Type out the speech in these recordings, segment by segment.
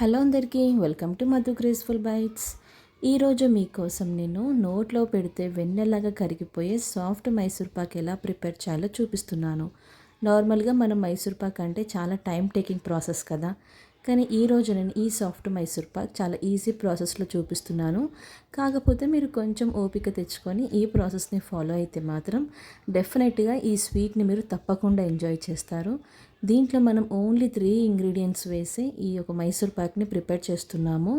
Hello అందరికీ, welcome to Madhu graceful bytes. ఈరోజు మీకోసం నేను నోట్లో పెడితే వెన్నెలాగా కరిగిపోయే సాఫ్ట్ మైసూర్ పాక్ ఎలా ప్రిపేర్ చేయాలో చూపిస్తున్నాను. నార్మల్గా మనం మైసూర్ పాక్ అంటే చాలా టైం టేకింగ్ ప్రాసెస్ కదా, కానీ ఈరోజు నేను ఈ సాఫ్ట్ మైసూర్ పాక్ చాలా ఈజీ ప్రాసెస్లో చూపిస్తున్నాను. కాకపోతే మీరు కొంచెం ఓపిక తెచ్చుకొని ఈ ప్రాసెస్ని ఫాలో అయితే మాత్రం డెఫినెట్గా ఈ స్వీట్ని మీరు తప్పకుండా ఎంజాయ్ చేస్తారు. దీంట్లో మనం ఓన్లీ 3 ఇంగ్రీడియంట్స్ వేసి ఈ యొక్క మైసూర్ పాక్ని ప్రిపేర్ చేస్తున్నాము.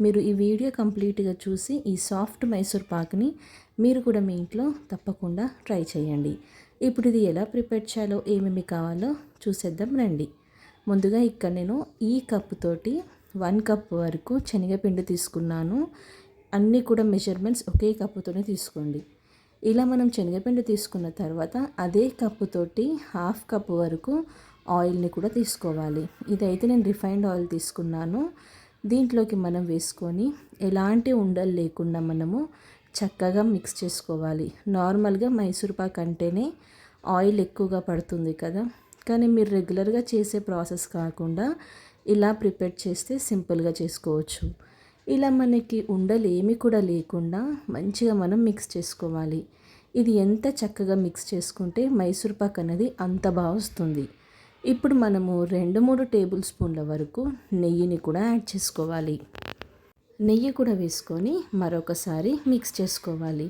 మీరు ఈ వీడియో కంప్లీట్గా చూసి ఈ సాఫ్ట్ మైసూర్ పాక్ని మీరు కూడా మీ ఇంట్లో తప్పకుండా ట్రై చేయండి. ఇప్పుడు ఇది ఎలా ప్రిపేర్ చేయాలో, ఏమేమి కావాలో చూసేద్దాం రండి. ముందుగా ఇక్కడ నేను ఈ కప్పుతోటి 1 కప్ వరకు శనగపిండి తీసుకున్నాను. అన్నీ కూడా మెజర్మెంట్స్ ఒకే కప్పుతోనే తీసుకోండి. ఇలా మనం శనగపిండి తీసుకున్న తర్వాత అదే కప్పుతోటి 1/2 కప్పు వరకు ఆయిల్ని కూడా తీసుకోవాలి. ఇదైతే నేను రిఫైన్డ్ ఆయిల్ తీసుకున్నాను. దీంట్లోకి మనం వేసుకొని ఎలాంటి ఉండలు లేకుండా మనము చక్కగా మిక్స్ చేసుకోవాలి. నార్మల్గా మైసూర్ పాక్ అంటేనే ఆయిల్ ఎక్కువగా పడుతుంది కదా, కానీ మీరు రెగ్యులర్గా చేసే ప్రాసెస్ కాకుండా ఇలా ప్రిపేర్ చేస్తే సింపుల్గా చేసుకోవచ్చు. ఇలా మనకి ఉండలు ఏమి కూడా లేకుండా మంచిగా మనం మిక్స్ చేసుకోవాలి. ఇది ఎంత చక్కగా మిక్స్ చేసుకుంటే మైసూర్ పాక్ అనేది అంత బాగా వస్తుంది. ఇప్పుడు మనము 2-3 టేబుల్ స్పూన్ల వరకు నెయ్యిని కూడా యాడ్ చేసుకోవాలి. నెయ్యి కూడా వేసుకొని మరొకసారి మిక్స్ చేసుకోవాలి.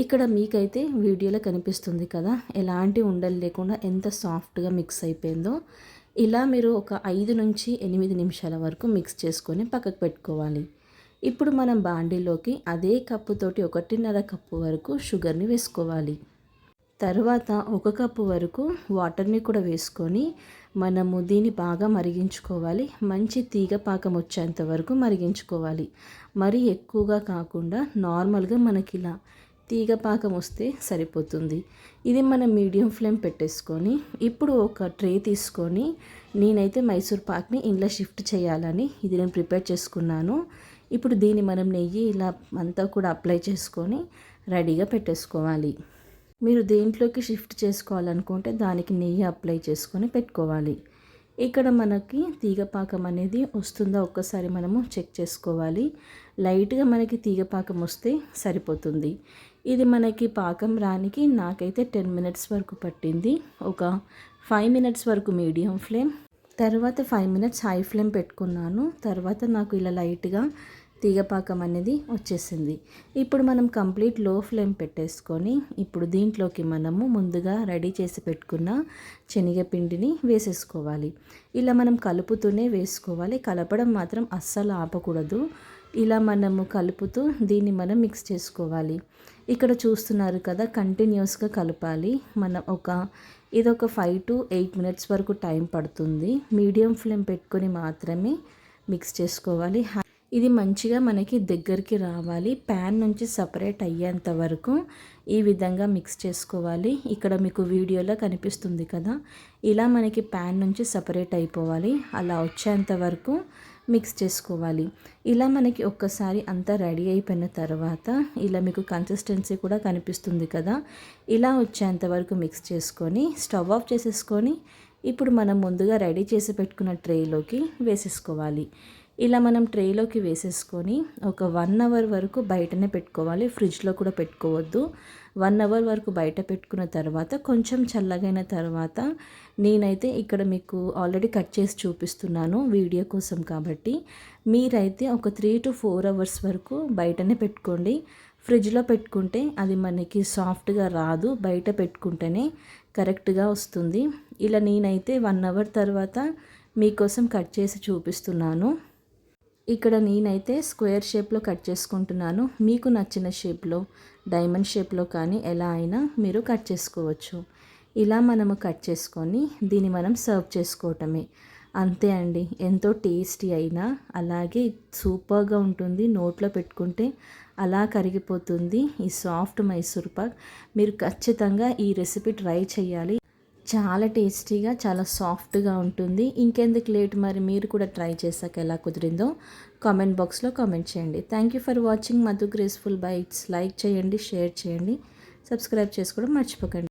ఇక్కడ మీకైతే వీడియోలో కనిపిస్తుంది కదా, ఎలాంటి ఉండలు లేకుండా ఎంత సాఫ్ట్గా మిక్స్ అయిపోయిందో. ఇలా మీరు ఒక 5 నుంచి 8 నిమిషాల వరకు మిక్స్ చేసుకొని పక్కకు పెట్టుకోవాలి. ఇప్పుడు మనం బాండీలోకి అదే కప్పుతోటి 1.5 కప్పు వరకు షుగర్ని వేసుకోవాలి. తర్వాత 1 కప్పు వరకు వాటర్ని కూడా వేసుకొని మనము దీన్ని బాగా మరిగించుకోవాలి. మంచి తీగ పాకం వచ్చేంత వరకు మరిగించుకోవాలి. మరీ ఎక్కువగా కాకుండా నార్మల్గా మనకి ఇలా తీగ పాకం వస్తే సరిపోతుంది. ఇది మనం మీడియం ఫ్లేమ్ పెట్టేసుకొని ఇప్పుడు ఒక ట్రే తీసుకొని, నేనైతే మైసూర్ పాక్ని ఇంట్లో షిఫ్ట్ చేయాలని ఇది నేను ప్రిపేర్ చేసుకున్నాను. ఇప్పుడు దీన్ని మనం నెయ్యి ఇలా అంతా కూడా అప్లై చేసుకొని రెడీగా పెట్టేసుకోవాలి. మీరు దేంట్లోకి షిఫ్ట్ చేసుకోవాలనుకుంటే దానికి నెయ్యి అప్లై చేసుకొని పెట్టుకోవాలి. ఇక్కడ మనకి తీగపాకం అనేది వస్తుందా ఒక్కసారి మనము చెక్ చేసుకోవాలి. లైట్గా మనకి తీగపాకం వస్తే సరిపోతుంది. ఇది మనకి పాకం రానికి నాకైతే 10 మినిట్స్ వరకు పట్టింది. ఒక 5 మినిట్స్ వరకు మీడియం ఫ్లేమ్, తర్వాత 5 మినిట్స్ హై ఫ్లేమ్ పెట్టుకున్నాను. తర్వాత నాకు ఇలా లైట్గా తీగపాకం అనేది వచ్చేసింది. ఇప్పుడు మనం కంప్లీట్ లో ఫ్లేమ్ పెట్టేసుకొని ఇప్పుడు దీంట్లోకి మనము ముందుగా రెడీ చేసి పెట్టుకున్న శనగపిండిని వేసేసుకోవాలి. ఇలా మనం కలుపుతూనే వేసుకోవాలి. కలపడం మాత్రం అస్సలు ఆపకూడదు. ఇలా మనము కలుపుతూ దీన్ని మనం మిక్స్ చేసుకోవాలి. ఇక్కడ చూస్తున్నారు కదా, కంటిన్యూస్గా కలపాలి. ఇదొక 5 to 8 మినిట్స్ వరకు టైం పడుతుంది. మీడియం ఫ్లేమ్ పెట్టుకొని మాత్రమే మిక్స్ చేసుకోవాలి. ఇది మంచిగా మనకి దగ్గరికి రావాలి. ప్యాన్ నుంచి సపరేట్ అయ్యేంత వరకు ఈ విధంగా మిక్స్ చేసుకోవాలి. ఇక్కడ మీకు వీడియోలో కనిపిస్తుంది కదా, ఇలా మనకి ప్యాన్ నుంచి సపరేట్ అయిపోవాలి. అలా వచ్చేంత వరకు మిక్స్ చేసుకోవాలి. ఇలా మనకి ఒక్కసారి అంతా రెడీ అయిపోయిన తర్వాత ఇలా మీకు కన్సిస్టెన్సీ కూడా కనిపిస్తుంది కదా, ఇలా వచ్చేంత వరకు మిక్స్ చేసుకొని స్టవ్ ఆఫ్ చేసేసుకొని ఇప్పుడు మనం ముందుగా రెడీ చేసి పెట్టుకున్న ట్రేలోకి వేసేసుకోవాలి. ఇలా మనం ట్రేలోకి వేసేసుకొని ఒక 1 అవర్ వరకు బయటనే పెట్టుకోవాలి. ఫ్రిడ్జ్లో కూడా పెట్టుకోవద్దు. 1 అవర్ వరకు బయట పెట్టుకున్న తర్వాత కొంచెం చల్లగైన తర్వాత నేనైతే ఇక్కడ మీకు ఆల్రెడీ కట్ చేసి చూపిస్తున్నాను వీడియో కోసం కాబట్టి, మీరైతే ఒక 3 to 4 అవర్స్ వరకు బయటనే పెట్టుకోండి. ఫ్రిడ్జ్లో పెట్టుకుంటే అది మనకి సాఫ్ట్గా రాదు, బయట పెట్టుకుంటేనే కరెక్ట్గా వస్తుంది. ఇలా నేనైతే 1 అవర్ తర్వాత మీకోసం కట్ చేసి చూపిస్తున్నాను. ఇక్కడ నేనైతే స్క్వేర్ షేప్లో కట్ చేసుకుంటున్నాను. మీకు నచ్చిన షేప్లో, డైమండ్ షేప్లో కానీ ఎలా అయినా మీరు కట్ చేసుకోవచ్చు. ఇలా మనము కట్ చేసుకొని దీన్ని మనం సర్వ్ చేసుకోవటమే. అంతే అండి, ఎంతో టేస్టీ అయినా అలాగే సూపర్గా ఉంటుంది. నోట్లో పెట్టుకుంటే అలా కరిగిపోతుంది ఈ సాఫ్ట్ మైసూర్ పాక్. మీరు ఖచ్చితంగా ఈ రెసిపీ ట్రై చేయాలి. చాలా టేస్టీగా, చాలా సాఫ్ట్గా ఉంటుంది. ఇంకెందుకు లేట్, మరి మీరు కూడా ట్రై చేశాక ఎలా కుదిరిందో కామెంట్ బాక్స్లో కామెంట్ చేయండి. Thank you for watching Madhu graceful bytes. Like చేయండి, షేర్ చేయండి, సబ్స్క్రైబ్ చేసుకోవడం మర్చిపోకండి.